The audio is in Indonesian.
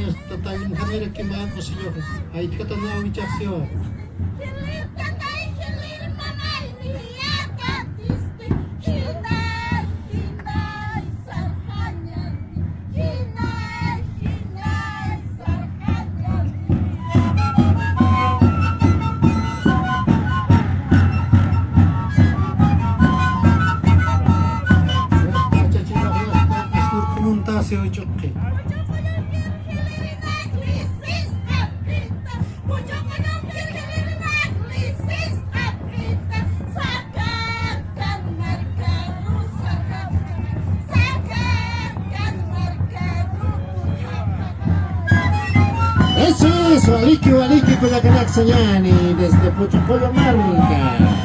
Yes, tatay mo kami nagkimaan ko sa iyo. Ay, ka tanaw i-check siyo. Siyo chokke. Eso, waliki waliki con la Canaxañani desde Pochopollo Marca.